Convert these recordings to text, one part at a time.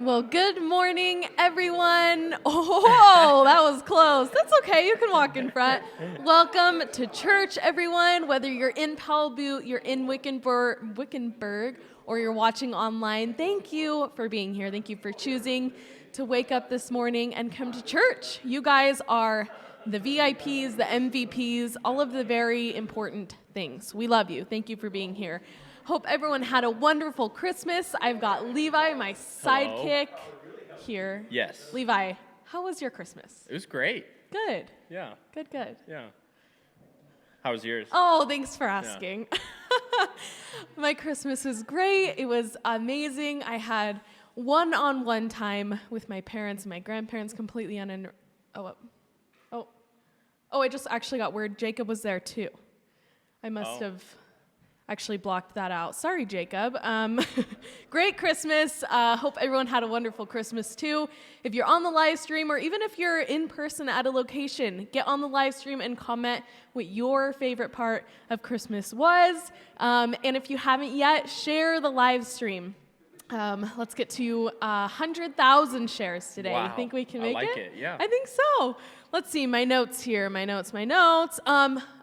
Well, good morning, everyone. Oh, that was close. That's okay. You can walk in front. Welcome to church, everyone. Whether you're in Powell, Butte, you're in Wickenburg, or you're watching online, thank you for being here. Thank you for choosing to wake up this morning and come to church. You guys are the VIPs, the MVPs, all of the very important things. We love you. Thank you for being here. Hope everyone had a wonderful Christmas. I've got Levi, my sidekick, here. Yes. Levi, how was your Christmas? It was great. Good. Yeah. Good. Yeah. How was yours? Oh, thanks for asking. Yeah. My Christmas was great. It was amazing. I had one-on-one time with my parents and my grandparents completely I just actually got word Jacob was there too. I must have actually blocked that out. Sorry, Jacob. Great Christmas. Hope everyone had a wonderful Christmas too. If you're on the live stream, or even if you're in person at a location, get on the live stream and comment what your favorite part of Christmas was. And if you haven't yet, share the live stream. Let's get to 100,000 shares today. Wow. You think we can make it? I like it, yeah. I think so. Let's see, my notes here, my notes.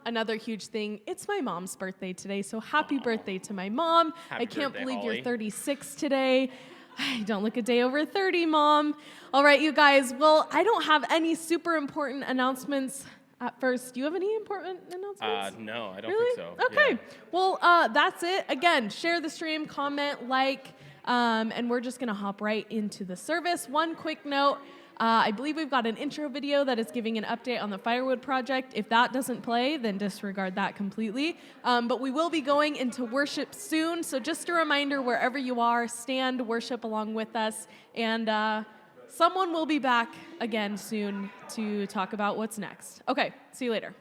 Another huge thing, it's my mom's birthday today, so happy birthday to my mom. I can't believe Holly. you're 36 today. I don't look a day over 30, Mom. All right, you guys, well, I don't have any super important announcements at first. Do you have any important announcements? No, I don't Really? think so. Okay, Yeah. well, that's it. Again, share the stream, comment, like, and we're just going to hop right into the service. One quick note. I believe we've got an intro video that is giving an update on the firewood project. If that doesn't play, then disregard that completely. But we will be going into worship soon. So just a reminder, wherever you are, stand, worship along with us. And someone will be back again soon to talk about what's next. Okay, see you later.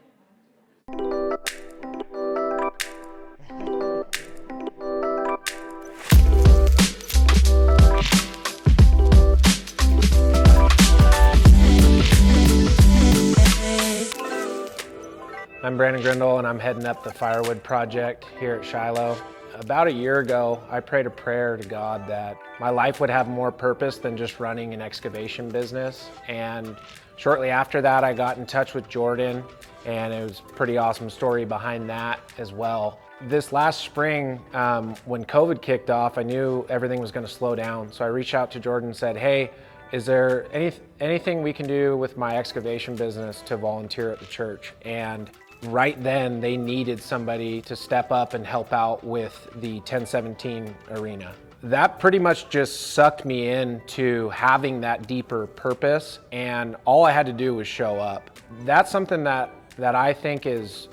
I'm Brandon Grindle, and I'm heading up the firewood project here at Shiloh. About a year ago, I prayed a prayer to God that my life would have more purpose than just running an excavation business. And shortly after that, I got in touch with Jordan, and it was a pretty awesome story behind that as well. This last spring, when COVID kicked off, I knew everything was going to slow down. So I reached out to Jordan and said, hey, is there anything we can do with my excavation business to volunteer at the church? And right then, they needed somebody to step up and help out with the 1017 arena. That pretty much just sucked me into having that deeper purpose, and all I had to do was show up. That's something that I think is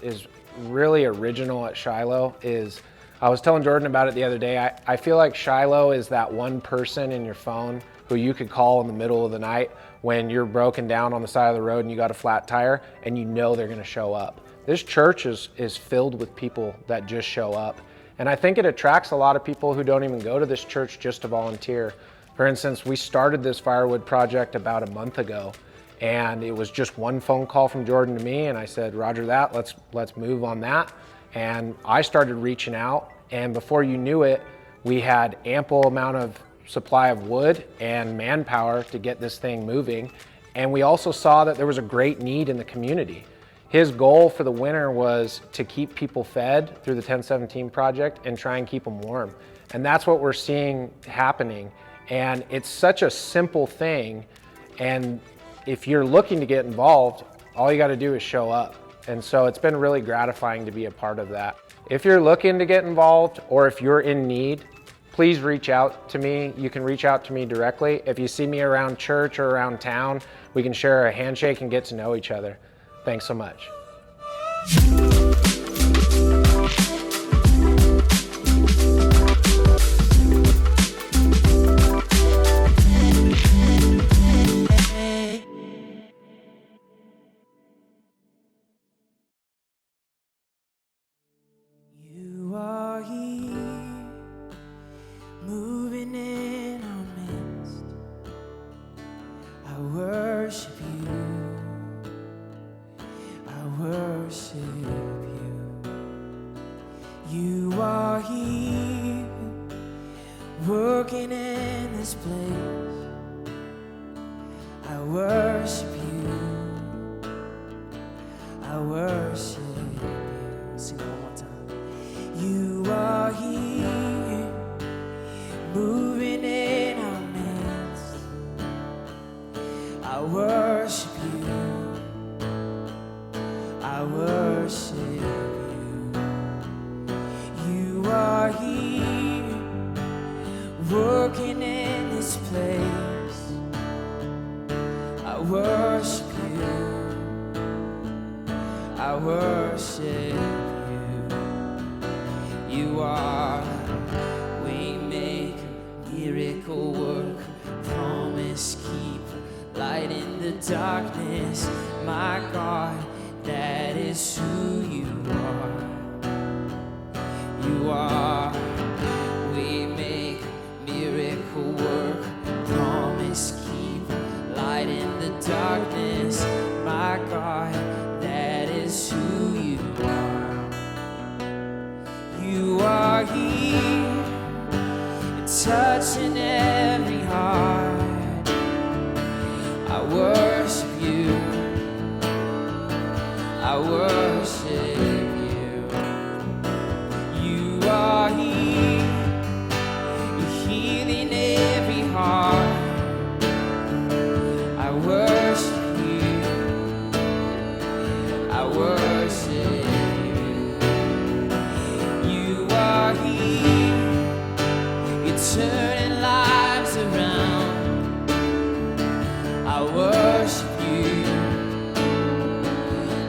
really original at Shiloh. I was telling Jordan about it the other day. I feel like Shiloh is that one person in your phone who you could call in the middle of the night when you're broken down on the side of the road and you got a flat tire, and you know they're gonna show up. This church is filled with people that just show up. And I think it attracts a lot of people who don't even go to this church just to volunteer. For instance, we started this firewood project about a month ago, and it was just one phone call from Jordan to me, and I said, Roger that, let's move on that. And I started reaching out, and before you knew it, we had ample amount of supply of wood and manpower to get this thing moving. And we also saw that there was a great need in the community. His goal for the winter was to keep people fed through the 1017 project and try and keep them warm. And that's what we're seeing happening. And it's such a simple thing. And if you're looking to get involved, all you got to do is show up. And so it's been really gratifying to be a part of that. If you're looking to get involved, or if you're in need, please reach out to me. You can reach out to me directly. If you see me around church or around town, we can share a handshake and get to know each other. Thanks so much. You are here, moving in our midst. I worship you. I worship you. You are here, working in this place. I worship you. I worship you. Sing it one more time. You are here, moving in our midst. I worship you. I worship you. You are here, working in this place. I worship you. I worship you. You are waymaker, miracle worker, promise keeper, light in the darkness. My God, that is who you are. You are waymaker, miracle worker, promise keeper, light in the darkness. My God, that is who you are. You are here, touching every heart. I worship you. I worship you. You are here, you're healing every heart. I worship you. I worship you. You are here, you're turning lives around. I worship you.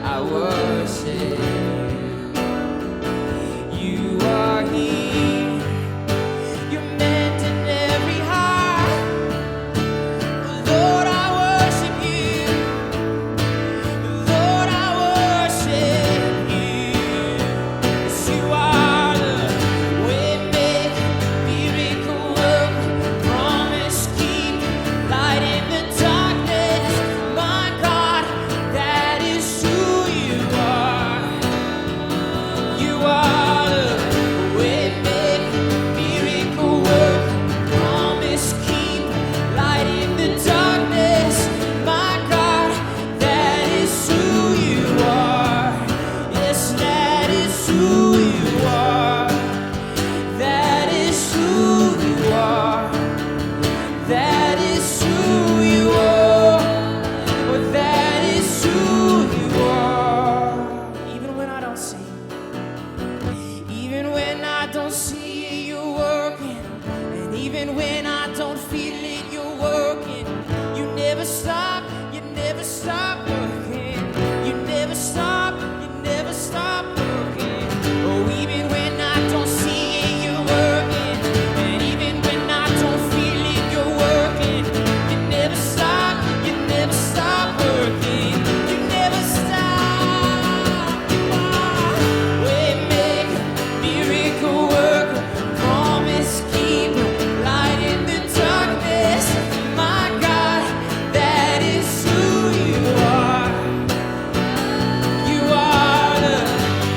I worship you. You are here, you're mending every heart. Lord, I worship you. Lord, I worship you. Yes, you are the waymaker, miracle worker, promise keeper, light in the darkness. My God, that is who you are. You are the waymaker, miracle worker, promise keeper, light in the darkness. My God, that is who you are. Yes, that is who you are. That is who you are. That is who you are. Oh, that is who you are. Even when I don't see, even when I don't see it, you're working. And even when I don't feel it, you're working. You never stop working. You never stop working. Oh, even when I don't see it, you're working. And even when I don't feel it, you're working. You never stop working. You never stop. You are waymaker, miracle worker, promise keeper, light in the darkness. My God, that is who you are. You are the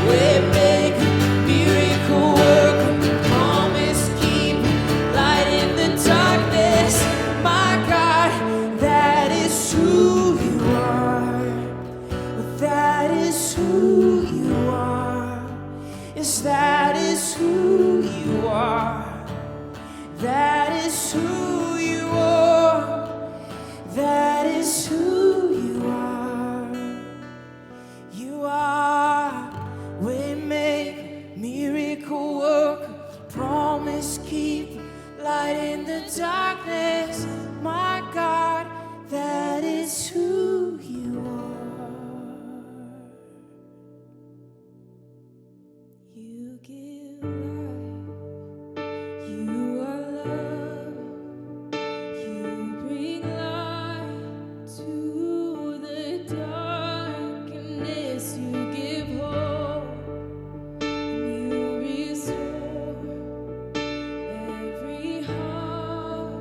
waymaker, miracle worker, promise keeper, light in the darkness. My God, that is who you are. That is who you are. Yes, that is who you are. That is who you are. That is who you are. You are waymaker, miracle worker, promise keeper, light in the darkness. My God, that is who you are. You give life. You are love. You bring light to the darkness. You give hope. You restore every heart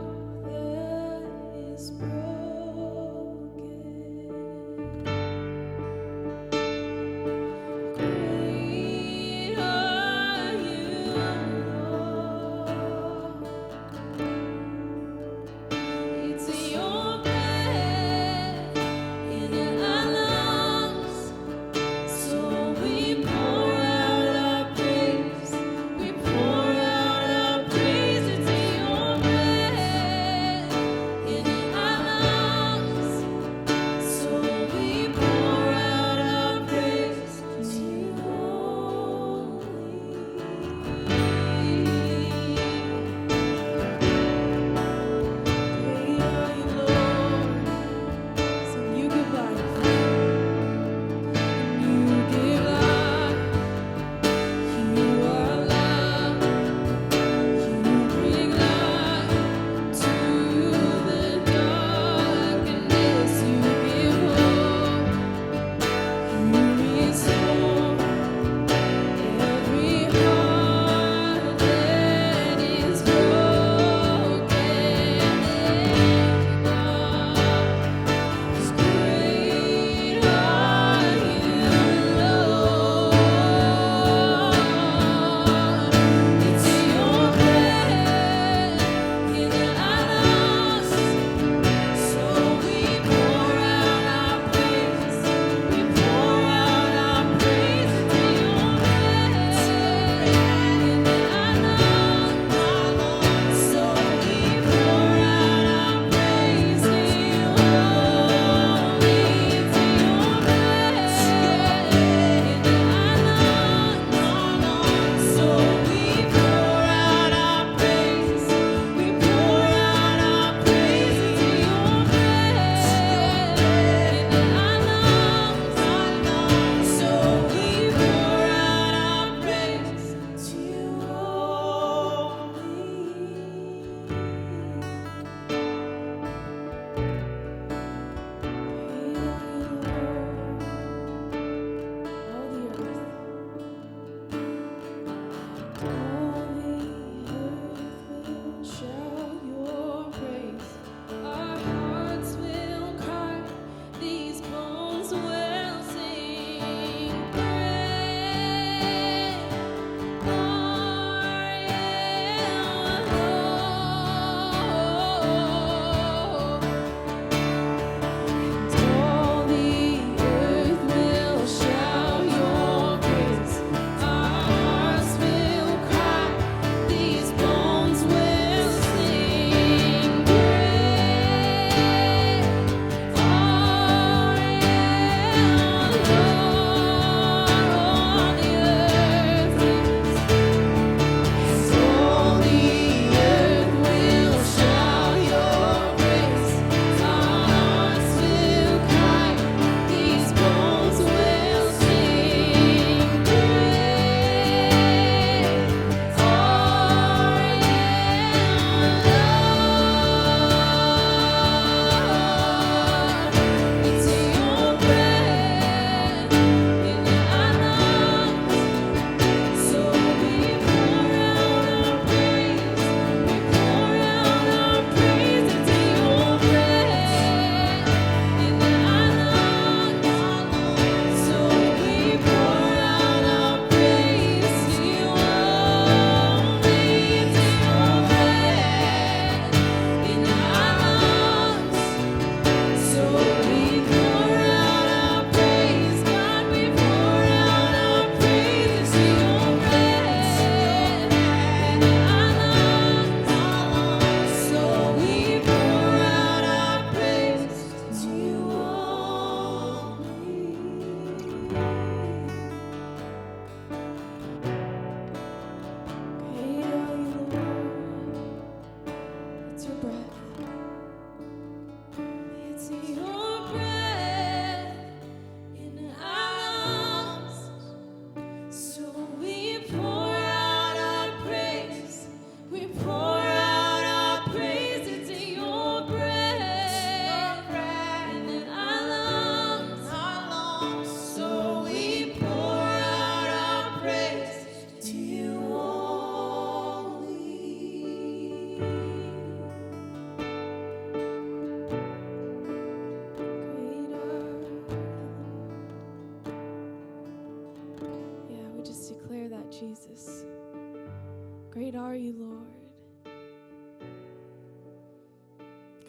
Great are you, Lord.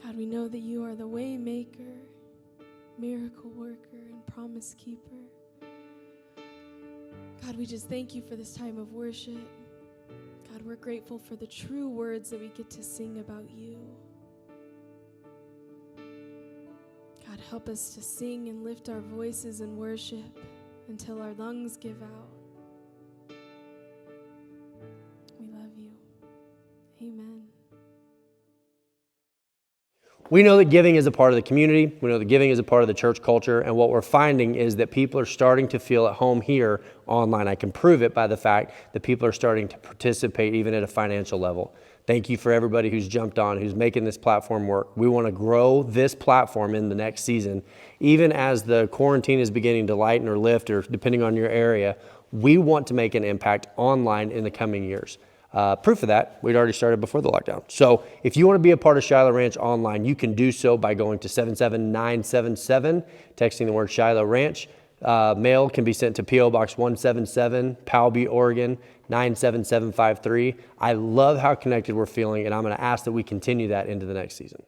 God, we know that you are the way maker, miracle worker, and promise keeper. God, we just thank you for this time of worship. God, we're grateful for the true words that we get to sing about you. God, help us to sing and lift our voices in worship until our lungs give out. We love you. Amen. We know that giving is a part of the community. We know that giving is a part of the church culture. And what we're finding is that people are starting to feel at home here online. I can prove it by the fact that people are starting to participate even at a financial level. Thank you for everybody who's jumped on, who's making this platform work. We want to grow this platform in the next season. Even as the quarantine is beginning to lighten or lift, or depending on your area, we want to make an impact online in the coming years. Proof of that, we'd already started before the lockdown. So if you want to be a part of Shiloh Ranch online, you can do so by going to 77977, texting the word Shiloh Ranch. Mail can be sent to P.O. Box 177, Powell, Butte, Oregon, 97753. I love how connected we're feeling, and I'm going to ask that we continue that into the next season.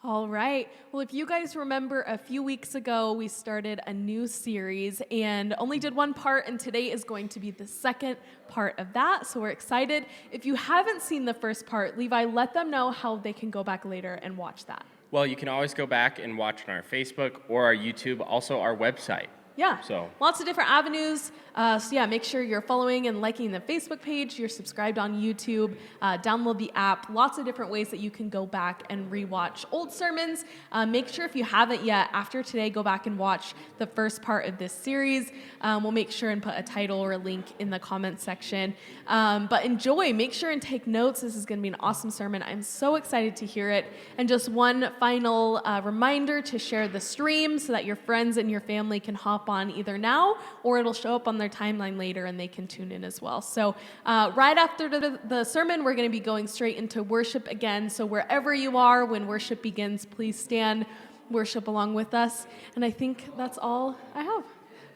All right. Well, if you guys remember, a few weeks ago, we started a new series and only did one part, and today is going to be the second part of that. So we're excited. If you haven't seen the first part, Levi, let them know how they can go back later and watch that. Well, you can always go back and watch on our Facebook or our YouTube, also our website. Yeah, So lots of different avenues. So yeah, make sure you're following and liking the Facebook page, you're subscribed on YouTube, download the app, lots of different ways that you can go back and rewatch old sermons. Make sure if you haven't yet, after today, go back and watch the first part of this series. We'll make sure and put a title or a link in the comments section. But enjoy, make sure and take notes. This is going to be an awesome sermon. I'm so excited to hear it. And just one final reminder to share the stream so that your friends and your family can hop on either now or it'll show up on their timeline later and they can tune in as well. So right after the sermon, we're going to be going straight into worship again. So wherever you are when worship begins, please stand, worship along with us. And I think that's all I have.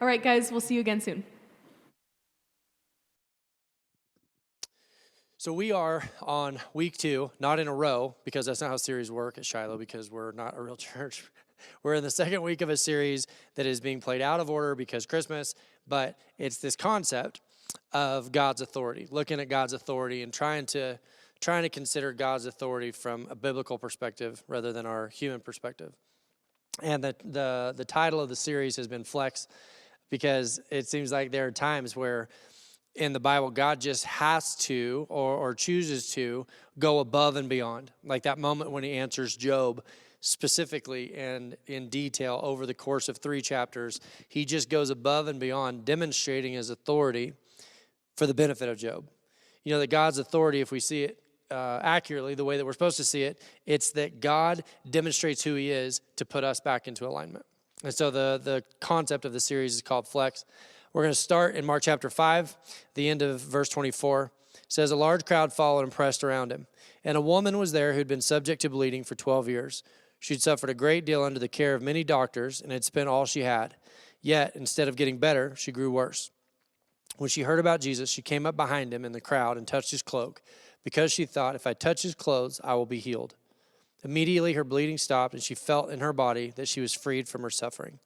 All right, guys, we'll see you again soon. So we are on week 2, not in a row, because that's not how series work at Shiloh, because we're not a real church. We're in the second week of a series that is being played out of order because Christmas, but it's this concept of God's authority, looking at God's authority and trying to consider God's authority from a biblical perspective rather than our human perspective. And the title of the series has been Flex, because it seems like there are times where in the Bible, God just has to or chooses to go above and beyond. Like that moment when he answers Job specifically and in detail over the course of 3 chapters, he just goes above and beyond, demonstrating his authority for the benefit of Job. You know, that God's authority, if we see it accurately, the way that we're supposed to see it, it's that God demonstrates who he is to put us back into alignment. And so the concept of the series is called Flex. We're going to start in Mark chapter 5, the end of verse 24. It says, a large crowd followed and pressed around him. And a woman was there who'd been subject to bleeding for 12 years. She'd suffered a great deal under the care of many doctors and had spent all she had. Yet, instead of getting better, she grew worse. When she heard about Jesus, she came up behind him in the crowd and touched his cloak, because she thought, if I touch his clothes, I will be healed. Immediately, her bleeding stopped, and she felt in her body that she was freed from her suffering.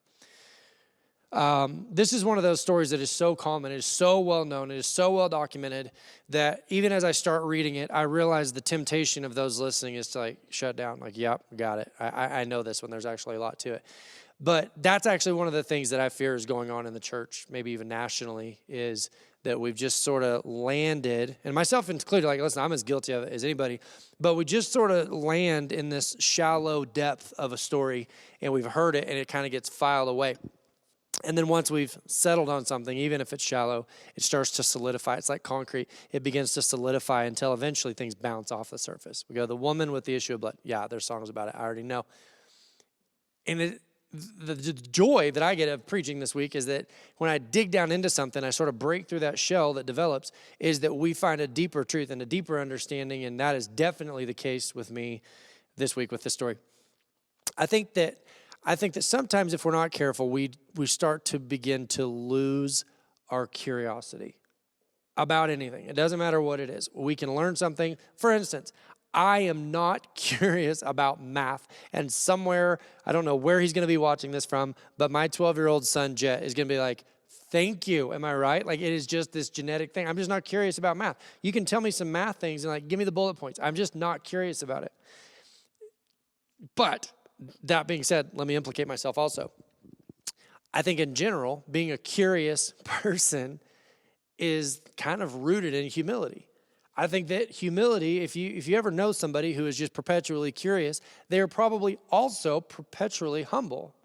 This is one of those stories that is so common, it is so well known, it is so well documented that even as I start reading it, I realize the temptation of those listening is to like shut down, like, yep, got it. I know this one. There's actually a lot to it. But that's actually one of the things that I fear is going on in the church, maybe even nationally, is that we've just sort of landed, and myself included, like, listen, I'm as guilty of it as anybody, but we just sort of land in this shallow depth of a story, and we've heard it, and it kind of gets filed away. And then once we've settled on something, even if it's shallow, it starts to solidify. It's like concrete. It begins to solidify until eventually things bounce off the surface. We go, the woman with the issue of blood. Yeah, there's songs about it. I already know. And the joy that I get of preaching this week is that when I dig down into something, I sort of break through that shell that develops, is that we find a deeper truth and a deeper understanding, and that is definitely the case with me this week with this story. I think that sometimes if we're not careful, we start to begin to lose our curiosity. about anything. It doesn't matter what it is. We can learn something. For instance, I am not curious about math. And somewhere, I don't know where he's going to be watching this from, but my 12-year-old son, Jet, is going to be like, thank you. Am I right? Like, it is just this genetic thing. I'm just not curious about math. You can tell me some math things and like, give me the bullet points. I'm just not curious about it. But that being said, let me implicate myself also. I think in general, being a curious person is kind of rooted in humility. I think that humility, if you ever know somebody who is just perpetually curious, they are probably also perpetually humble.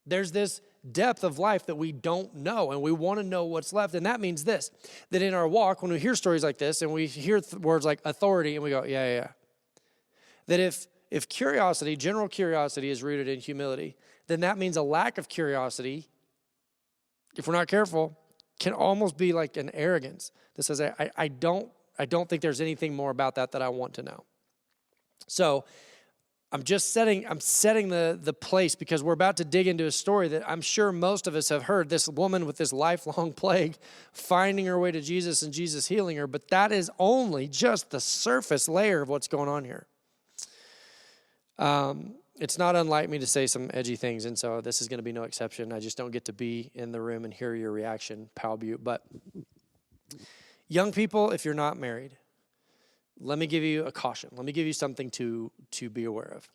There's this depth of life that we don't know, and we want to know what's left. And that means this, that in our walk, when we hear stories like this, and we hear words like authority, and we go, yeah. That if curiosity, general curiosity is rooted in humility, then that means a lack of curiosity, if we're not careful, can almost be like an arrogance that says, I don't think there's anything more about that I want to know. So I'm setting the place because we're about to dig into a story that I'm sure most of us have heard, this woman with this lifelong plague finding her way to Jesus and Jesus healing her, but that is only just the surface layer of what's going on here. It's not unlike me to say some edgy things, and so this is going to be no exception. I just don't get to be in the room and hear your reaction, Powell, Butte. But young people, if you're not married, let me give you a caution. Let me give you something to be aware of,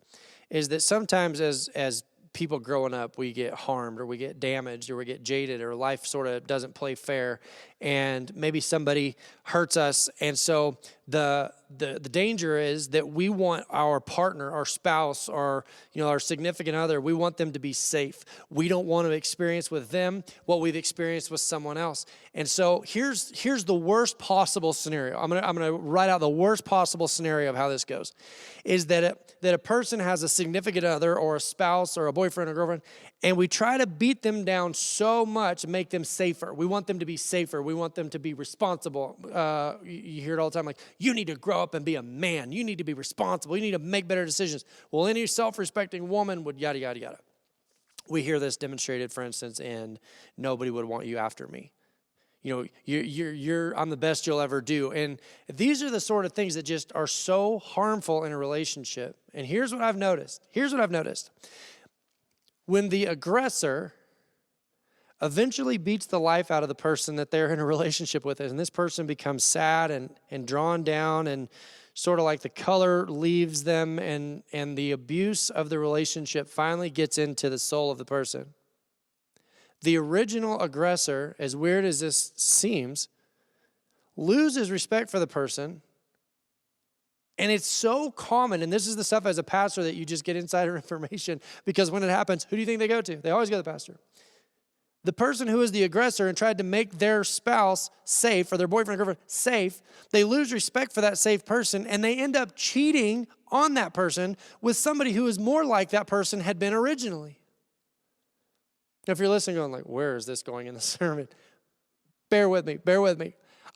is that sometimes as people growing up, we get harmed or we get damaged or we get jaded or life sort of doesn't play fair and maybe somebody hurts us. And so the danger is that we want our partner, our spouse, or our significant other, we want them to be safe. We don't want to experience with them what we've experienced with someone else. And so here's the worst possible scenario. I'm gonna write out the worst possible scenario of how this goes, is that a person has a significant other or a spouse or a boyfriend or girlfriend, and we try to beat them down so much and make them safer. We want them to be safer. We want them to be responsible. You hear it all the time, like, you need to grow up and be a man. You need to be responsible. You need to make better decisions. Well, any self-respecting woman would yada, yada, yada. We hear this demonstrated, for instance, in nobody would want you after me. I'm the best you'll ever do. And these are the sort of things that just are so harmful in a relationship. And here's what I've noticed. When the aggressor eventually beats the life out of the person that they're in a relationship with, and this person becomes sad and drawn down, and sort of like the color leaves them, and the abuse of the relationship finally gets into the soul of the person. The original aggressor, as weird as this seems, loses respect for the person. And it's so common, and this is the stuff as a pastor that you just get insider information, because when it happens, who do you think they go to? They always go to the pastor. The person who is the aggressor and tried to make their spouse safe, or their boyfriend or girlfriend safe, they lose respect for that safe person, and they end up cheating on that person with somebody who is more like that person had been originally. Now, if you're listening going like, where is this going in the sermon? Bear with me.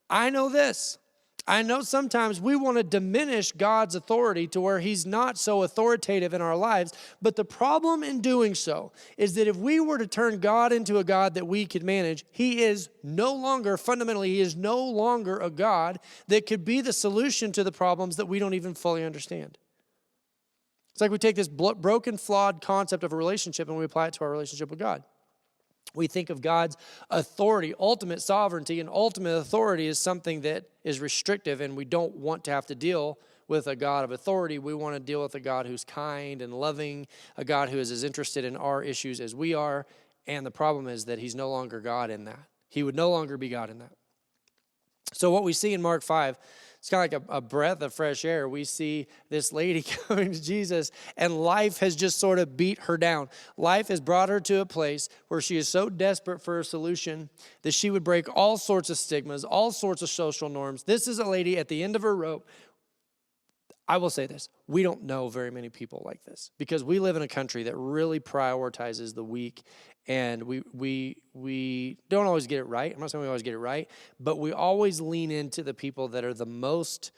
I know this. I know sometimes we want to diminish God's authority to where he's not so authoritative in our lives, but the problem in doing so is that if we were to turn God into a God that we could manage, he is no longer a God that could be the solution to the problems that we don't even fully understand. It's like we take this broken, flawed concept of a relationship and we apply it to our relationship with God. We think of God's authority, ultimate sovereignty, and ultimate authority as something that is restrictive, and we don't want to have to deal with a God of authority. We want to deal with a God who's kind and loving, a God who is as interested in our issues as we are, and the problem is that he's no longer God in that. He would no longer be God in that. So what we see in Mark 5, it's kind of like a breath of fresh air. We see this lady coming to Jesus, and life has just sort of beat her down. Life has brought her to a place where she is so desperate for a solution that she would break all sorts of stigmas, all sorts of social norms. This is a lady at the end of her rope. I will say this, we don't know very many people like this because we live in a country that really prioritizes the weak, and we don't always get it right. I'm not saying we always get it right, but we always lean into the people that are the most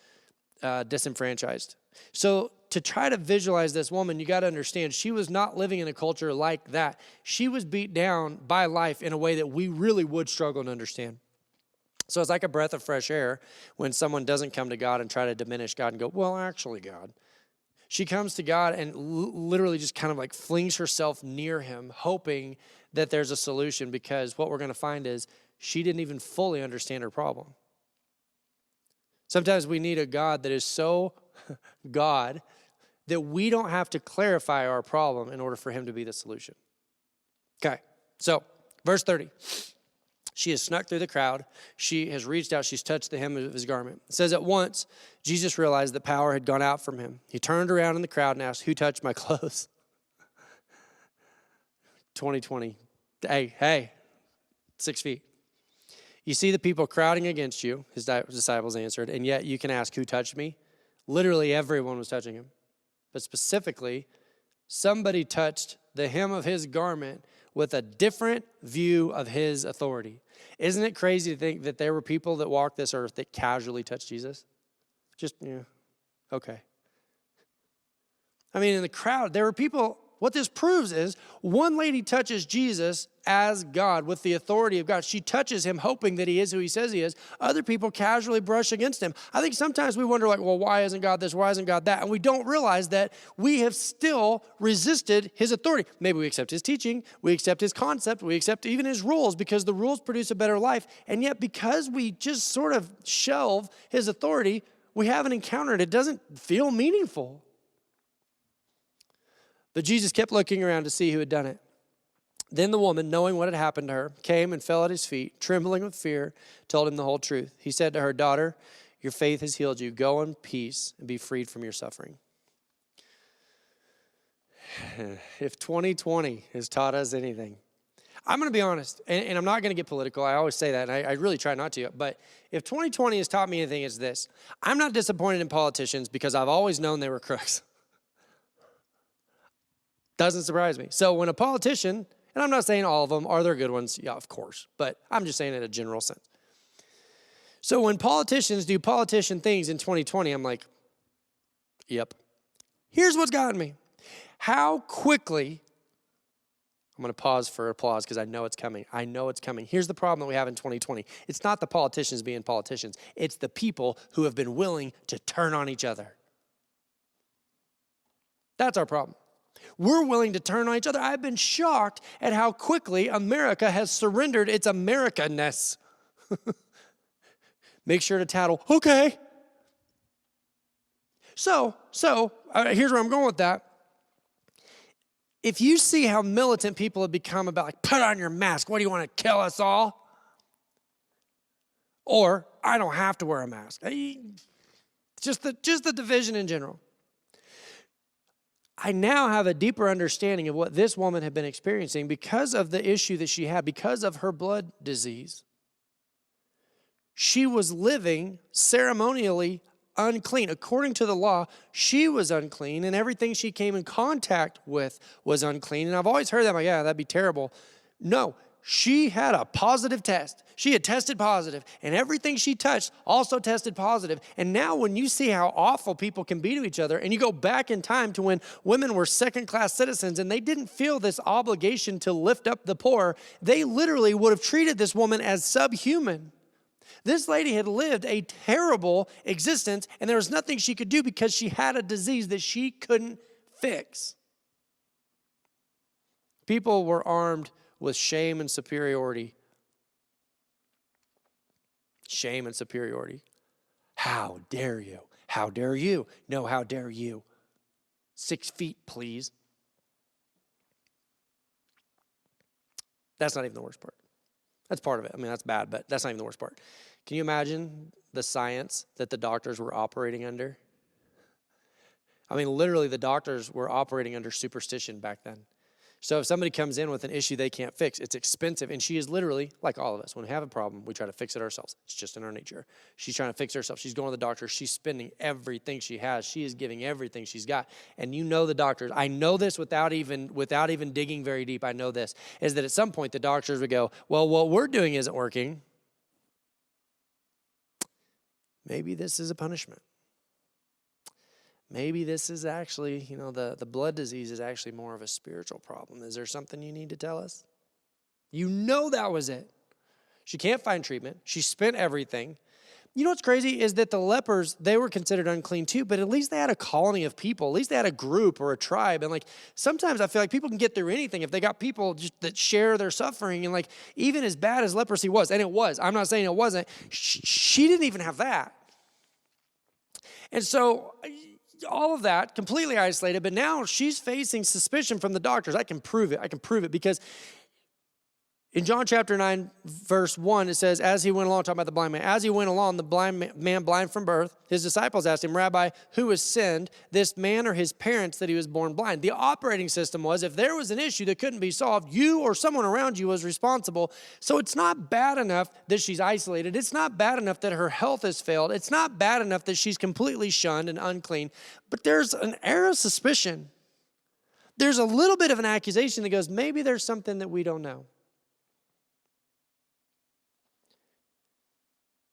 disenfranchised. So to try to visualize this woman, you got to understand she was not living in a culture like that. She was beat down by life in a way that we really would struggle to understand. So it's like a breath of fresh air when someone doesn't come to God and try to diminish God and go, well, actually, God. She comes to God and literally just kind of like flings herself near him, hoping that there's a solution, because what we're going to find is she didn't even fully understand her problem. Sometimes we need a God that is so God that we don't have to clarify our problem in order for him to be the solution. Okay, so verse 30. She has snuck through the crowd. She has reached out. She's touched the hem of his garment. It says at once, Jesus realized that power had gone out from him. He turned around in the crowd and asked, who touched my clothes? 2020. Hey, 6 feet. You see the people crowding against you, his disciples answered, and yet you can ask, who touched me? Literally everyone was touching him. But specifically, somebody touched the hem of his garment with a different view of his authority. Isn't it crazy to think that there were people that walked this earth that casually touched Jesus? Just, yeah, okay. I mean, in the crowd, there were people. What this proves is one lady touches Jesus as God with the authority of God. She touches him hoping that he is who he says he is. Other people casually brush against him. I think sometimes we wonder like, well, why isn't God this? Why isn't God that? And we don't realize that we have still resisted his authority. Maybe we accept his teaching. We accept his concept. We accept even his rules because the rules produce a better life. And yet because we just sort of shelve his authority, we haven't encountered it. It doesn't feel meaningful. But Jesus kept looking around to see who had done it. Then the woman, knowing what had happened to her, came and fell at his feet, trembling with fear, told him the whole truth. He said to her, daughter, your faith has healed you. Go in peace and be freed from your suffering. If 2020 has taught us anything, I'm going to be honest, and I'm not going to get political. I always say that, and I really try not to. But if 2020 has taught me anything, it's this. I'm not disappointed in politicians because I've always known they were crooks. Doesn't surprise me. So when a politician, and I'm not saying all of them, are there good ones? Yeah, of course. But I'm just saying in a general sense. So when politicians do politician things in 2020, I'm like, yep. Here's what's gotten me. How quickly, I'm going to pause for applause because I know it's coming. I know it's coming. Here's the problem that we have in 2020. It's not the politicians being politicians. It's the people who have been willing to turn on each other. That's our problem. We're willing to turn on each other. I've been shocked at how quickly America has surrendered its America-ness. Make sure to tattle, okay. So here's where I'm going with that. If you see how militant people have become about, like, put on your mask, what do you want to kill us all? Or, I don't have to wear a mask. Just the division in general. I now have a deeper understanding of what this woman had been experiencing because of the issue that she had, because of her blood disease. She was living ceremonially unclean. According to the law, she was unclean, and everything she came in contact with was unclean. And I've always heard that, like, yeah, that'd be terrible. No, she had a positive test. She had tested positive, and everything she touched also tested positive. And now when you see how awful people can be to each other, and you go back in time to when women were second-class citizens and they didn't feel this obligation to lift up the poor, they literally would have treated this woman as subhuman. This lady had lived a terrible existence, and there was nothing she could do because she had a disease that she couldn't fix. People were armed with shame and superiority. Shame and superiority. How dare you? How dare you? No, how dare you? 6 feet, please. That's not even the worst part. That's part of it. I mean, that's bad, but that's not even the worst part. Can you imagine the science that the doctors were operating under? I mean, literally, the doctors were operating under superstition back then. So if somebody comes in with an issue they can't fix, it's expensive. And she is literally, like all of us, when we have a problem, we try to fix it ourselves. It's just in our nature. She's trying to fix herself. She's going to the doctor. She's spending everything she has. She is giving everything she's got. And you know the doctors. I know this without even digging very deep. I know this, is that at some point the doctors would go, well, what we're doing isn't working. Maybe this is a punishment. Maybe this is actually, the blood disease is actually more of a spiritual problem. Is there something you need to tell us? You know that was it. She can't find treatment. She spent everything. You know what's crazy is that the lepers, they were considered unclean too, but at least they had a colony of people. At least they had a group or a tribe. And like sometimes I feel like people can get through anything if they got people just that share their suffering. And like even as bad as leprosy was, and it was, I'm not saying it wasn't, she didn't even have that. And so all of that completely isolated, but now she's facing suspicion from the doctors. I can prove it because in John chapter 9, verse 1, it says, as he went along, talking about the blind man, as he went along, the blind man, blind from birth, his disciples asked him, Rabbi, who has sinned, this man or his parents, that he was born blind? The operating system was if there was an issue that couldn't be solved, you or someone around you was responsible. So it's not bad enough that she's isolated. It's not bad enough that her health has failed. It's not bad enough that she's completely shunned and unclean. But there's an air of suspicion. There's a little bit of an accusation that goes, maybe there's something that we don't know.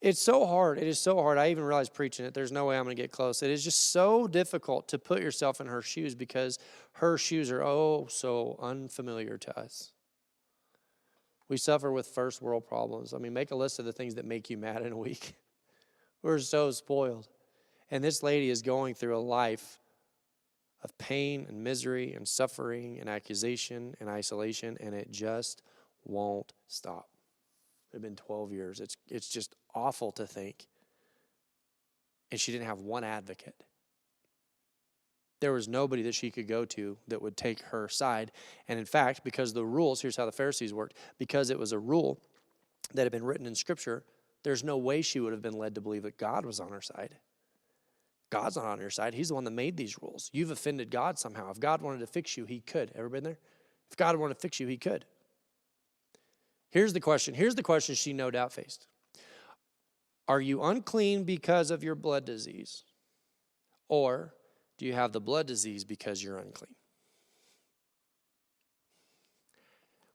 It's so hard. It is so hard. I even realized preaching it, there's no way I'm going to get close. It is just so difficult to put yourself in her shoes because her shoes are so unfamiliar to us. We suffer with first world problems. I mean, make a list of the things that make you mad in a week. We're so spoiled. And this lady is going through a life of pain and misery and suffering and accusation and isolation, and it just won't stop. It had been 12 years. It's just awful to think. And she didn't have one advocate. There was nobody that she could go to that would take her side. And in fact, because the rules, here's how the Pharisees worked, because it was a rule that had been written in Scripture, there's no way she would have been led to believe that God was on her side. God's not on your side. He's the one that made these rules. You've offended God somehow. If God wanted to fix you, he could. Ever been there? If God wanted to fix you, he could. Here's the question. Here's the question she no doubt faced. Are you unclean because of your blood disease? Or do you have the blood disease because you're unclean?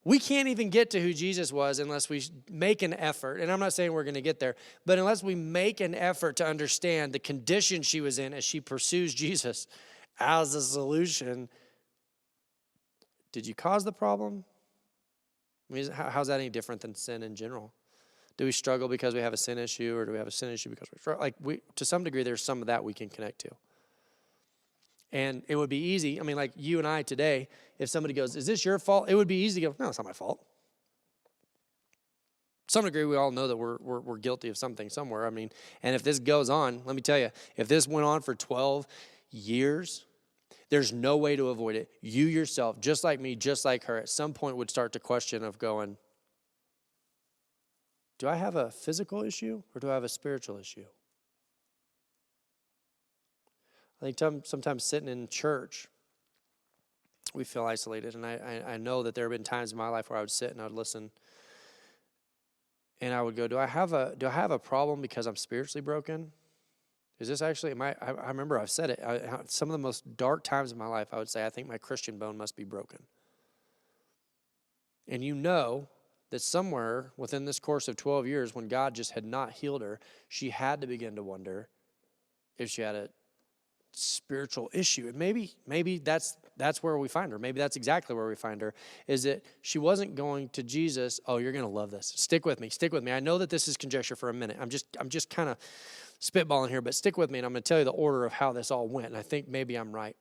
We can't even get to who Jesus was unless we make an effort. And I'm not saying we're going to get there, but unless we make an effort to understand the condition she was in as she pursues Jesus as a solution. Did you cause the problem? I mean, how's that any different than sin in general? Do we struggle because we have a sin issue, or do we have a sin issue because we're struggling? To some degree, there's some of that we can connect to. And it would be easy. I mean, like you and I today, if somebody goes, is this your fault? It would be easy to go, no, it's not my fault. To some degree, we all know that we're guilty of something somewhere. I mean, and if this goes on, let me tell you, if this went on for 12 years, there's no way to avoid it. You yourself, just like me, just like her, at some point would start to question of going, do I have a physical issue or do I have a spiritual issue? I think sometimes sitting in church, we feel isolated. And I know that there have been times in my life where I would sit and I would listen. And I would go, do I have a problem because I'm spiritually broken? Is this actually, I remember I've said it, some of the most dark times in my life, I would say, I think my Christian bone must be broken. And you know that somewhere within this course of 12 years, when God just had not healed her, she had to begin to wonder if she had a spiritual issue. And maybe that's where we find her. Maybe that's exactly where we find her, is that she wasn't going to Jesus, oh, you're going to love this. Stick with me. I know that this is conjecture for a minute. I'm just kind of spitballing here, but stick with me, and I'm going to tell you the order of how this all went, and I think maybe I'm right.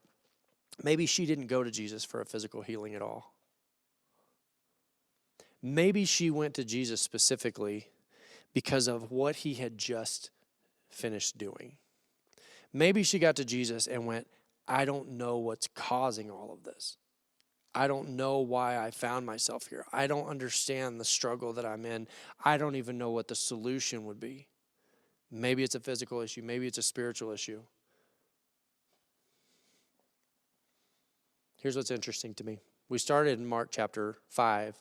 Maybe she didn't go to Jesus for a physical healing at all. Maybe she went to Jesus specifically because of what he had just finished doing. Maybe she got to Jesus and went, I don't know what's causing all of this. I don't know why I found myself here. I don't understand the struggle that I'm in. I don't even know what the solution would be. Maybe it's a physical issue. Maybe it's a spiritual issue. Here's what's interesting to me. We started in Mark chapter 5,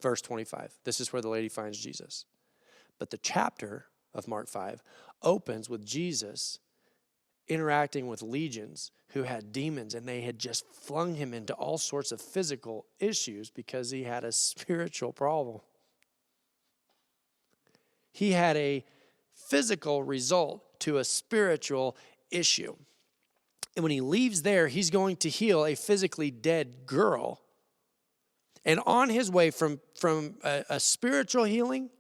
verse 25. This is where the lady finds Jesus. But the chapter of Mark 5 opens with Jesus interacting with legions who had demons, and they had just flung him into all sorts of physical issues because he had a spiritual problem. He had a physical result to a spiritual issue. And when he leaves there, he's going to heal a physically dead girl. And on his way from a spiritual healing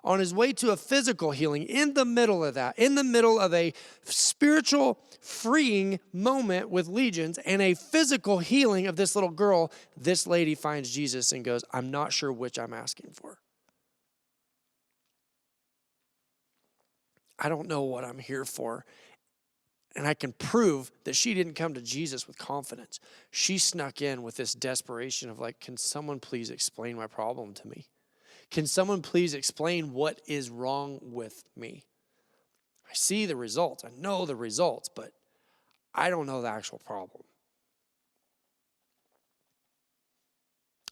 on his way to a physical healing, in the middle of that, in the middle of a spiritual freeing moment with legions and a physical healing of this little girl, this lady finds Jesus and goes, I'm not sure which I'm asking for. I don't know what I'm here for. And I can prove that she didn't come to Jesus with confidence. She snuck in with this desperation of like, can someone please explain my problem to me? Can someone please explain what is wrong with me? I see the results. I know the results, but I don't know the actual problem.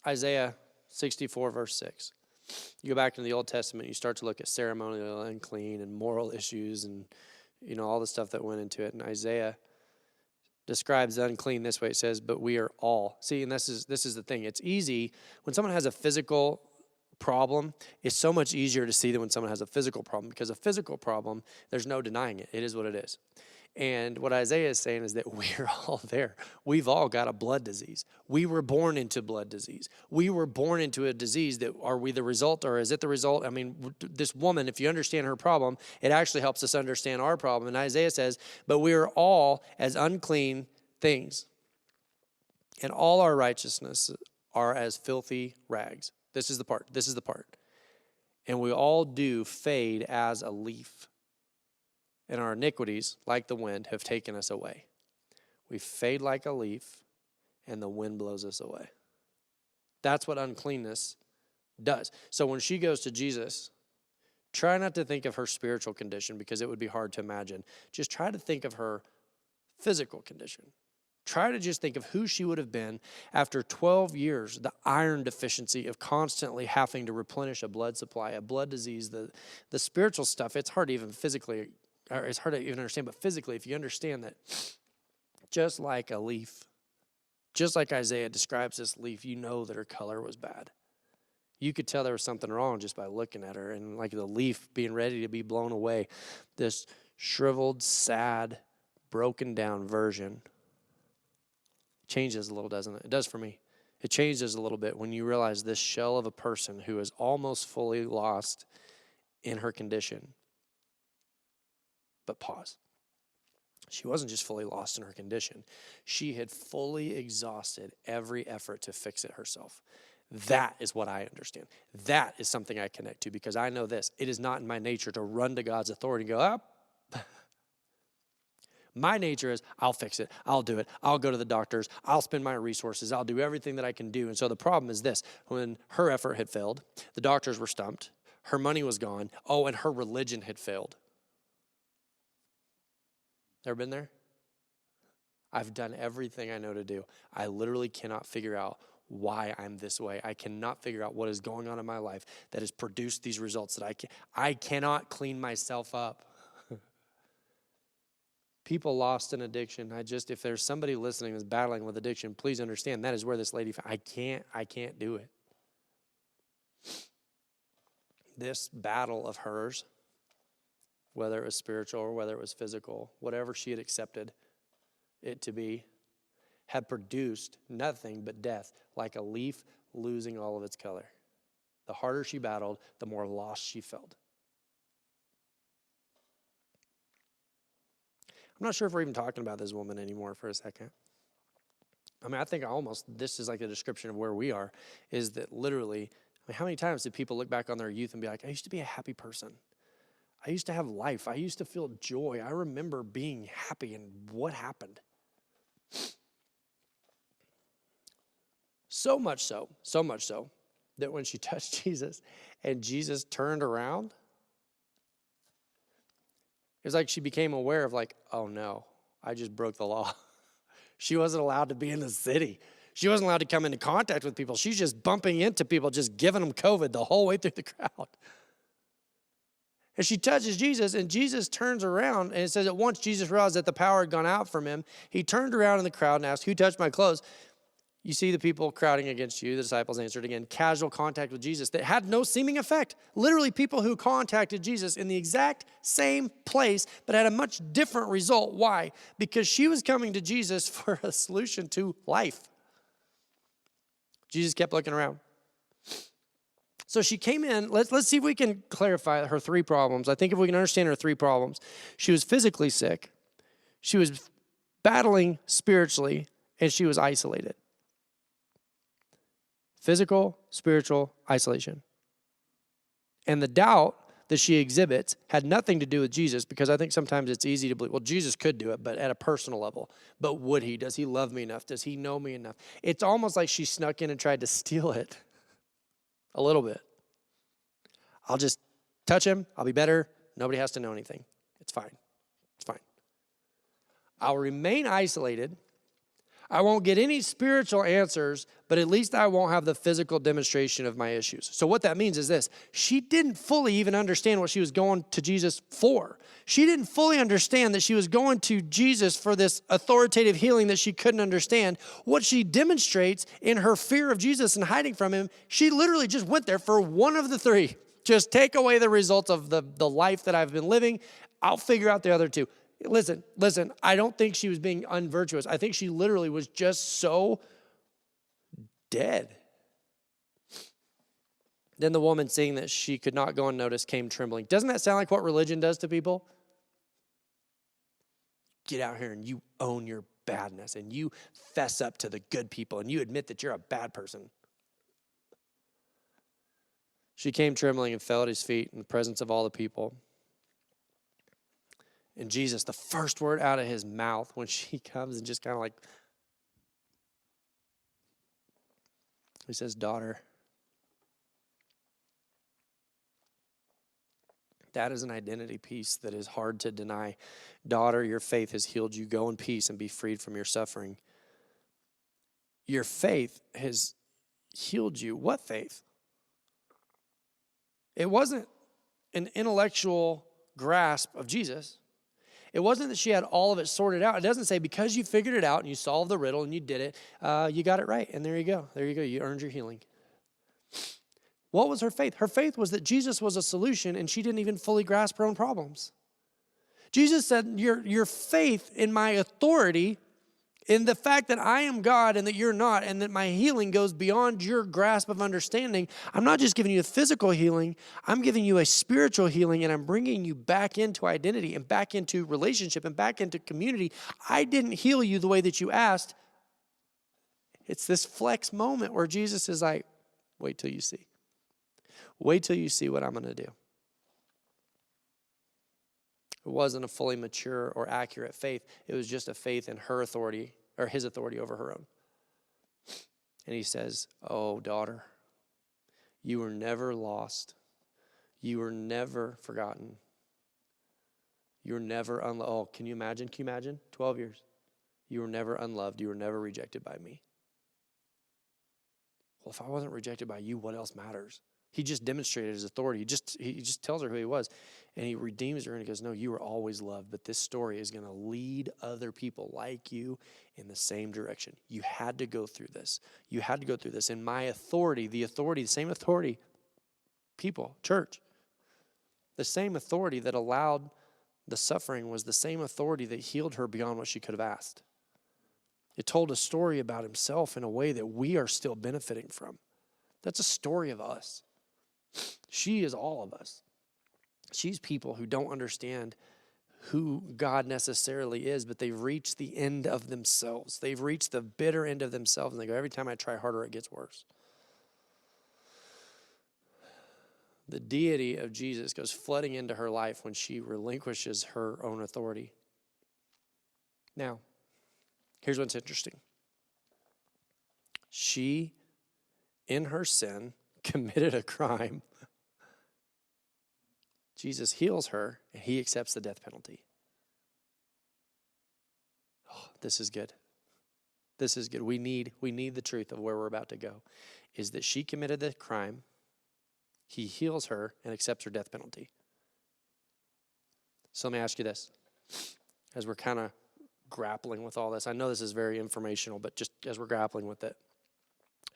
Isaiah 64, verse 6. You go back into the Old Testament, you start to look at ceremonial unclean and moral issues and all the stuff that went into it. And Isaiah describes unclean this way. It says, but we are all. See, and this is the thing. It's easy when someone has a physical problem. It's so much easier to see than when someone has a physical problem, because a physical problem, there's no denying it. It is what it is. And what Isaiah is saying is that we're all there. We've all got a blood disease. We were born into blood disease. We were born into a disease that, are we the result or is it the result? I mean, this woman, if you understand her problem, it actually helps us understand our problem. And Isaiah says, but we are all as unclean things, and all our righteousness are as filthy rags. This is the part. And we all do fade as a leaf. And our iniquities, like the wind, have taken us away. We fade like a leaf, and the wind blows us away. That's what uncleanness does. So when she goes to Jesus, try not to think of her spiritual condition, because it would be hard to imagine. Just try to think of her physical condition. Try to just think of who she would have been after 12 years, the iron deficiency of constantly having to replenish a blood supply, a blood disease, the spiritual stuff. It's hard to even physically, or it's hard to even understand, but physically, if you understand that, just like a leaf, just like Isaiah describes this leaf, you know that her color was bad. You could tell there was something wrong just by looking at her, and like the leaf being ready to be blown away, this shriveled, sad, broken down version. Changes a little, doesn't it? It does for me. It changes a little bit when you realize this shell of a person who is almost fully lost in her condition. But pause. She wasn't just fully lost in her condition. She had fully exhausted every effort to fix it herself. That is what I understand. That is something I connect to, because I know this. It is not in my nature to run to God's authority and go, up. My nature is, I'll fix it. I'll do it. I'll go to the doctors. I'll spend my resources. I'll do everything that I can do. And so the problem is this. When her effort had failed, the doctors were stumped. Her money was gone. Oh, and her religion had failed. Ever been there? I've done everything I know to do. I literally cannot figure out why I'm this way. I cannot figure out what is going on in my life that has produced these results that I cannot clean myself up. People lost in addiction. If there's somebody listening that's battling with addiction, please understand that is where this lady, I can't do it. This battle of hers, whether it was spiritual or whether it was physical, whatever she had accepted it to be, had produced nothing but death, like a leaf losing all of its color. The harder she battled, the more lost she felt. I'm not sure if we're even talking about this woman anymore for a second. I mean, I think this is like a description of where we are, is that literally, how many times did people look back on their youth and be like, I used to be a happy person. I used to have life. I used to feel joy. I remember being happy, and what happened? So much so, that when she touched Jesus and Jesus turned around, it was like she became aware of like, oh no, I just broke the law. She wasn't allowed to be in the city. She wasn't allowed to come into contact with people. She's just bumping into people, just giving them COVID the whole way through the crowd. And she touches Jesus, and Jesus turns around, and it says that once Jesus realized that the power had gone out from him, he turned around in the crowd and asked, who touched my clothes? You see the people crowding against you. The disciples answered again, casual contact with Jesus that had no seeming effect. Literally people who contacted Jesus in the exact same place, but had a much different result. Why? Because she was coming to Jesus for a solution to life. Jesus kept looking around. So she came in. Let's see if we can clarify her 3 problems. I think if we can understand her 3 problems, she was physically sick, she was battling spiritually, and she was isolated. Physical, spiritual, isolation. And the doubt that she exhibits had nothing to do with Jesus, because I think sometimes it's easy to believe, well, Jesus could do it, but at a personal level. But would he? Does he love me enough? Does he know me enough? It's almost like she snuck in and tried to steal it a little bit. I'll just touch him. I'll be better. Nobody has to know anything. It's fine. It's fine. I'll remain isolated. I won't get any spiritual answers, but at least I won't have the physical demonstration of my issues. So what that means is this. She didn't fully even understand what she was going to Jesus for. She didn't fully understand that she was going to Jesus for this authoritative healing that she couldn't understand. What she demonstrates in her fear of Jesus and hiding from him, she literally just went there for one of the 3. Just take away the results of the life that I've been living. I'll figure out the other 2. Listen, I don't think she was being unvirtuous. I think she literally was just so dead. Then the woman, seeing that she could not go unnoticed, came trembling. Doesn't that sound like what religion does to people? Get out here and you own your badness and you fess up to the good people and you admit that you're a bad person. She came trembling and fell at his feet in the presence of all the people. And Jesus, the first word out of his mouth when she comes and just kind of like, he says, daughter. That is an identity piece that is hard to deny. Daughter, your faith has healed you. Go in peace and be freed from your suffering. Your faith has healed you. What faith? It wasn't an intellectual grasp of Jesus. It wasn't that she had all of it sorted out. It doesn't say because you figured it out and you solved the riddle and you did it, you got it right. And there you go. There you go. You earned your healing. What was her faith? Her faith was that Jesus was a solution and she didn't even fully grasp her own problems. Jesus said, your faith in my authority, in the fact that I am God and that you're not, and that my healing goes beyond your grasp of understanding. I'm not just giving you a physical healing, I'm giving you a spiritual healing, and I'm bringing you back into identity and back into relationship and back into community. I didn't heal you the way that you asked. It's this flex moment where Jesus is like, wait till you see. Wait till you see what I'm going to do. It wasn't a fully mature or accurate faith. It was just a faith in her authority, or his authority over her own. And he says, oh, daughter, you were never lost. You were never forgotten. You were never unloved. Oh, can you imagine? 12 years. You were never unloved. You were never rejected by me. Well, if I wasn't rejected by you, what else matters? He just demonstrated his authority. He just tells her who he was. And he redeems her and he goes, no, you were always loved, but this story is going to lead other people like you in the same direction. You had to go through this. You had to go through this. And my authority, the same authority, people, church, the same authority that allowed the suffering was the same authority that healed her beyond what she could have asked. It told a story about himself in a way that we are still benefiting from. That's a story of us. She is all of us. She's people who don't understand who God necessarily is, but they've reached the end of themselves. They've reached the bitter end of themselves, and they go, every time I try harder, it gets worse. The deity of Jesus goes flooding into her life when she relinquishes her own authority. Now, here's what's interesting. She, in her sin, committed a crime. Jesus heals her, and he accepts the death penalty. Oh, this is good. This is good. We need the truth of where we're about to go, is that she committed the crime, he heals her, and accepts her death penalty. So let me ask you this, as we're kind of grappling with all this. I know this is very informational, but just as we're grappling with it,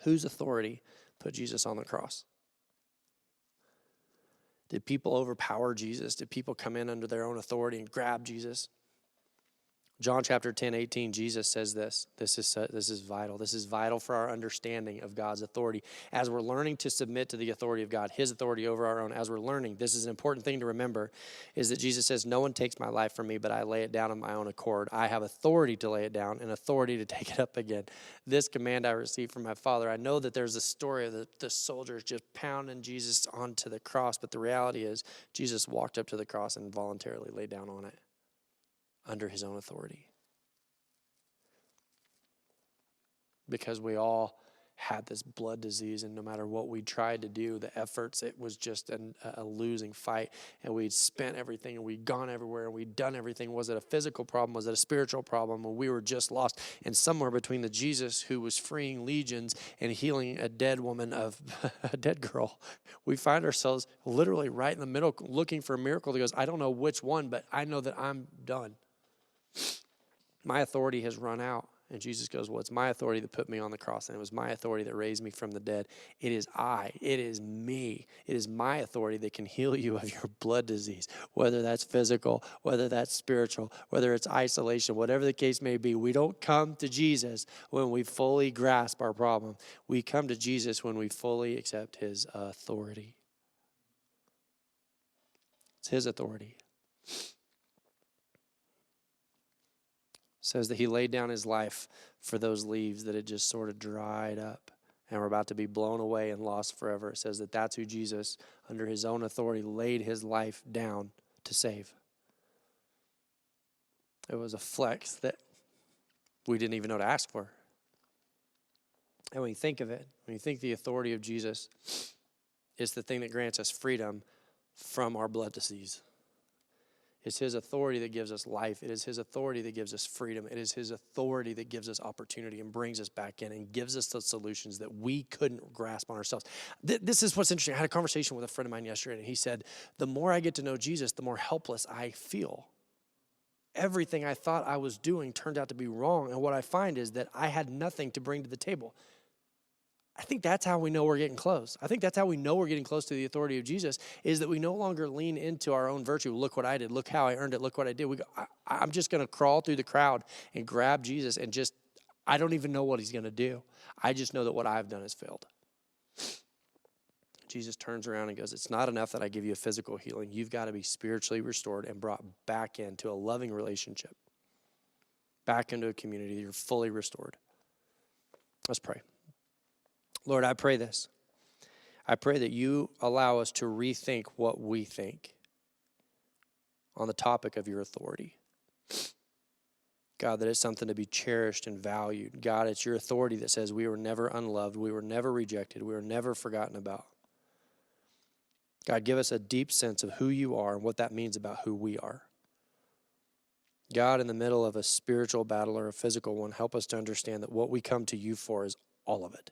whose authority put Jesus on the cross? Did people overpower Jesus? Did people come in under their own authority and grab Jesus? John chapter 10, 18, Jesus says this. This is vital. This is vital for our understanding of God's authority. As we're learning to submit to the authority of God, his authority over our own, as we're learning, this is an important thing to remember, is that Jesus says, no one takes my life from me, but I lay it down on my own accord. I have authority to lay it down and authority to take it up again. This command I received from my Father. I know that there's a story of the soldiers just pounding Jesus onto the cross, but the reality is Jesus walked up to the cross and voluntarily laid down on it under his own authority. Because we all had this blood disease, and no matter what we tried to do, the efforts, it was just a losing fight, and we'd spent everything, and we'd gone everywhere, and we'd done everything. Was it a physical problem? Was it a spiritual problem? Well, we were just lost. And somewhere between the Jesus who was freeing legions and healing a dead woman of a dead girl, we find ourselves literally right in the middle looking for a miracle that goes, I don't know which one, but I know that I'm done. My authority has run out. And Jesus goes, well, it's my authority that put me on the cross, and it was my authority that raised me from the dead. It is me. It is my authority that can heal you of your blood disease, whether that's physical, whether that's spiritual, whether it's isolation, whatever the case may be. We don't come to Jesus when we fully grasp our problem. We come to Jesus when we fully accept his authority. It's his authority. Says that he laid down his life for those leaves that had just sort of dried up and were about to be blown away and lost forever. It says that that's who Jesus, under his own authority, laid his life down to save. It was a flex that we didn't even know to ask for. And when you think of it, when you think the authority of Jesus is the thing that grants us freedom from our blood disease. It's his authority that gives us life. It is his authority that gives us freedom. It is his authority that gives us opportunity and brings us back in and gives us the solutions that we couldn't grasp on ourselves. This is what's interesting. I had a conversation with a friend of mine yesterday, and he said, the more I get to know Jesus, the more helpless I feel. Everything I thought I was doing turned out to be wrong, and what I find is that I had nothing to bring to the table. I think that's how we know we're getting close. I think that's how we know we're getting close to the authority of Jesus, is that we no longer lean into our own virtue. Look what I did. Look how I earned it. Look what I did. We go, I'm just going to crawl through the crowd and grab Jesus and just, I don't even know what he's going to do. I just know that what I've done has failed. Jesus turns around and goes, it's not enough that I give you a physical healing. You've got to be spiritually restored and brought back into a loving relationship, back into a community that you're fully restored. Let's pray. Lord, I pray this. I pray that you allow us to rethink what we think on the topic of your authority. God, that it's something to be cherished and valued. God, it's your authority that says we were never unloved, we were never rejected, we were never forgotten about. God, give us a deep sense of who you are and what that means about who we are. God, in the middle of a spiritual battle or a physical one, help us to understand that what we come to you for is all of it.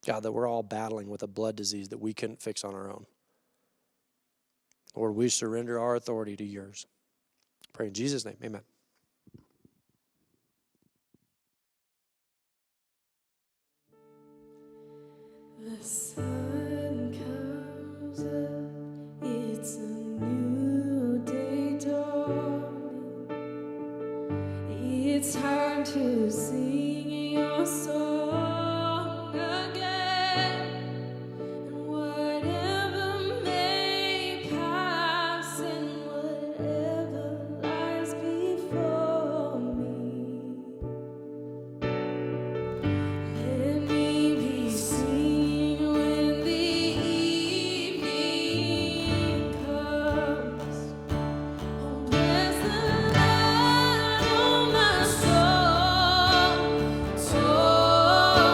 God, that we're all battling with a blood disease that we couldn't fix on our own. Lord, we surrender our authority to yours. Pray in Jesus' name, amen. The sun comes up, it's a new day dawning. It's time to sing your song again. And whatever may pass and whatever lies before me, let me be singing when the evening comes. Oh, bless the Lord, oh my soul, soul.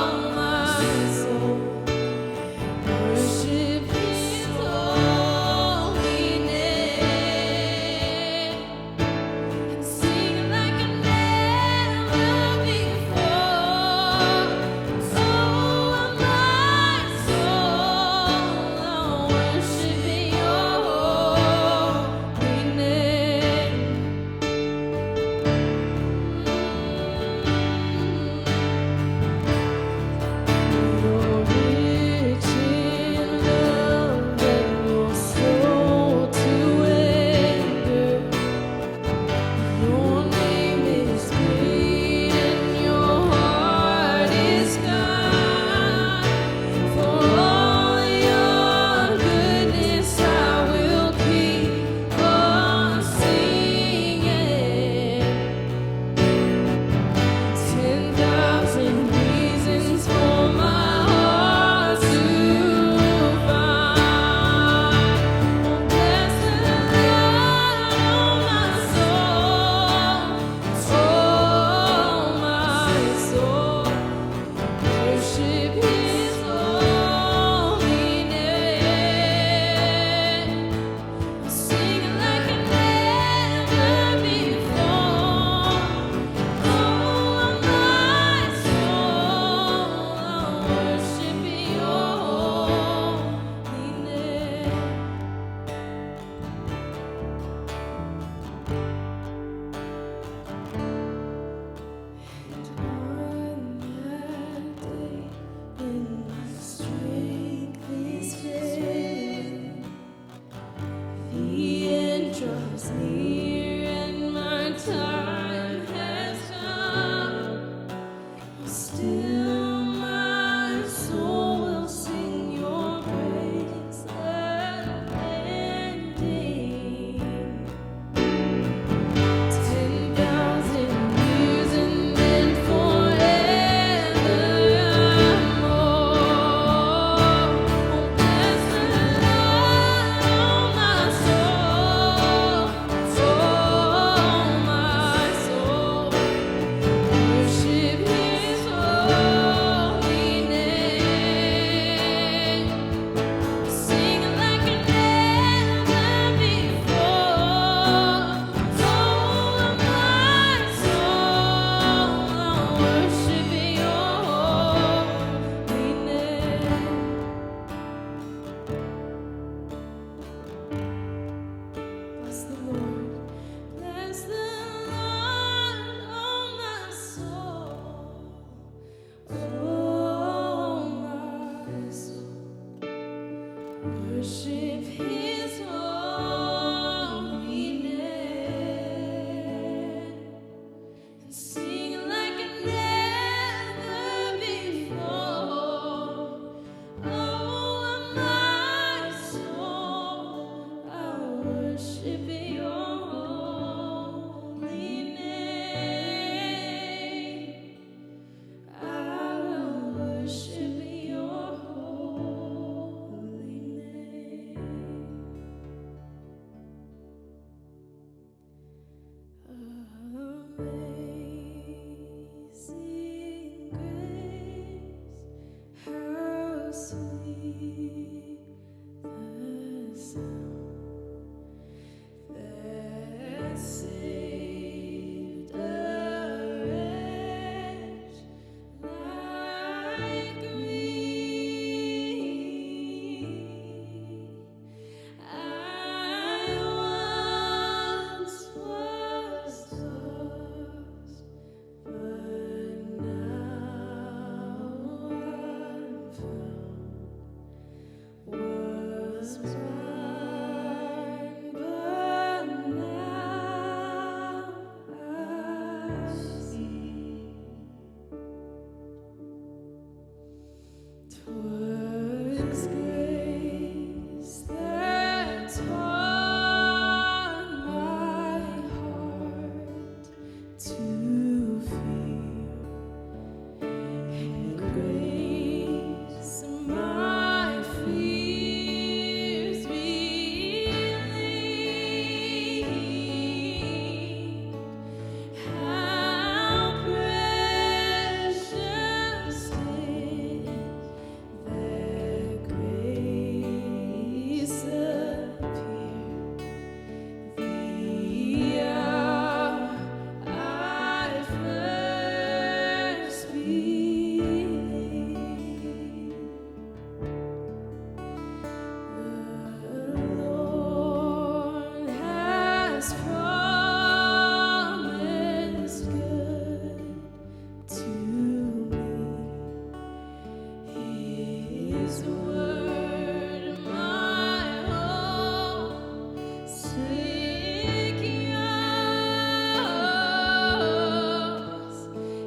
'Twas grace that taught my heart to fear, and grace my fears relieved. How precious did that grace appear the hour I first believed. The Lord has promised good to me. His word, my hope secures.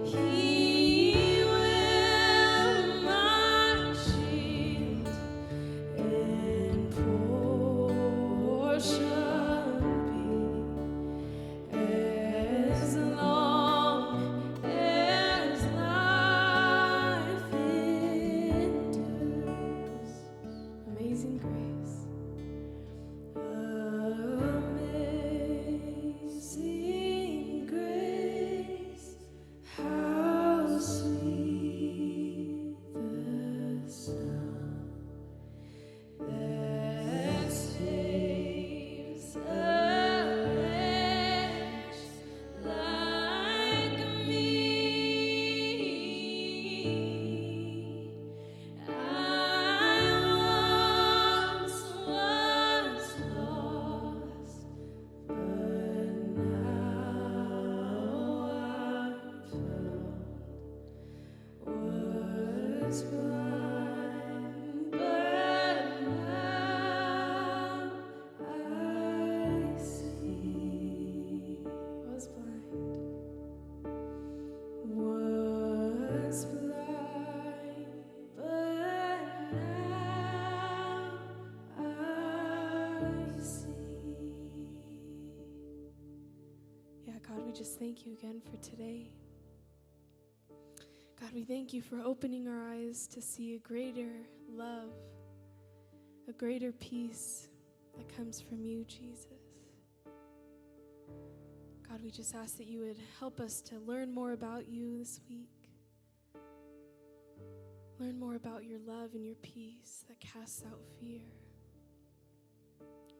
He will my shield and portion be, as long as life endures. Amazing grace. Amazing grace, how sweet the sound that saves a wretch like me. I once was lost, but now I'm found. Was blind, but now I see. Was blind, but now I see. Yeah, God, we just thank you again for today. God, we thank you for opening our eyes to see a greater love, a greater peace that comes from you, Jesus. God, we just ask that you would help us to learn more about you this week. Learn more about your love and your peace that casts out fear.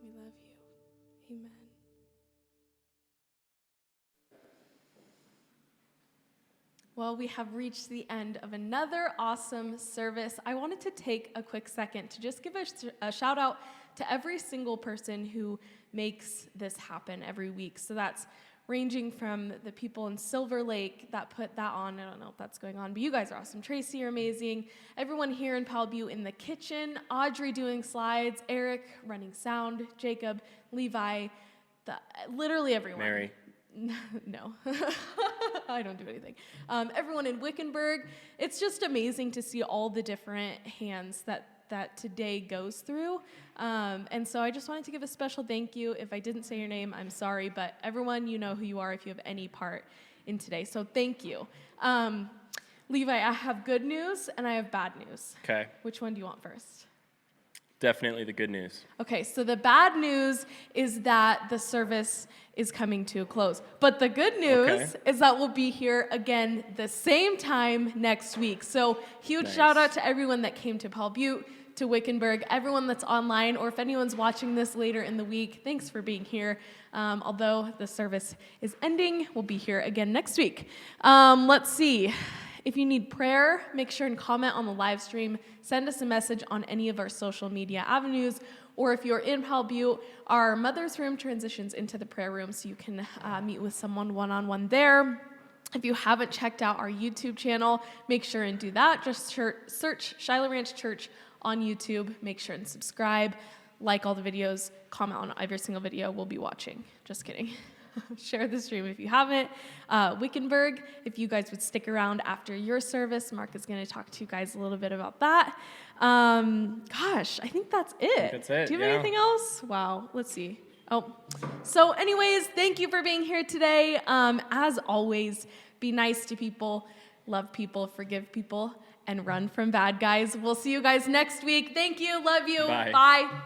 We love you. Amen. Well, we have reached the end of another awesome service. I wanted to take a quick second to just give a shout out to every single person who makes this happen every week. So that's ranging from the people in Silver Lake that put that on. I don't know if that's going on, but you guys are awesome. Tracy, you're amazing. Everyone here in Powell Butte in the kitchen, Audrey doing slides, Eric running sound, Jacob, Levi, literally everyone. Mary. No, I don't do anything. Everyone in Wickenburg, it's just amazing to see all the different hands that today goes through. And so I just wanted to give a special thank you. If I didn't say your name, I'm sorry, but everyone, you know who you are if you have any part in today. So thank you. Levi, I have good news and I have bad news. Okay. Which one do you want first? Definitely the good news. Okay, so the bad news is that the service is coming to a close. But the good news is that we'll be here again the same time next week. So huge shout out to everyone that came to Powell Butte, to Wickenburg, everyone that's online, or if anyone's watching this later in the week, thanks for being here. Although the service is ending, we'll be here again next week. Let's see. If you need prayer, make sure and comment on the live stream. Send us a message on any of our social media avenues. Or if you're in Powell Butte, our mother's room transitions into the prayer room, so you can meet with someone one-on-one there. If you haven't checked out our YouTube channel, make sure and do that. Just search Shiloh Ranch Church on YouTube. Make sure and subscribe, like all the videos, comment on every single video we'll be watching. Just kidding. share the stream if you haven't. Wickenburg, if you guys would stick around after your service, Mark is going to talk to you guys a little bit about that. Gosh, I think that's it. That's it, Do you have yeah. anything else? Wow, let's see. Oh, so anyways, thank you for being here today. As always, be nice to people, love people, forgive people, and run from bad guys. We'll see you guys next week. Thank you. Love you. Bye. Bye.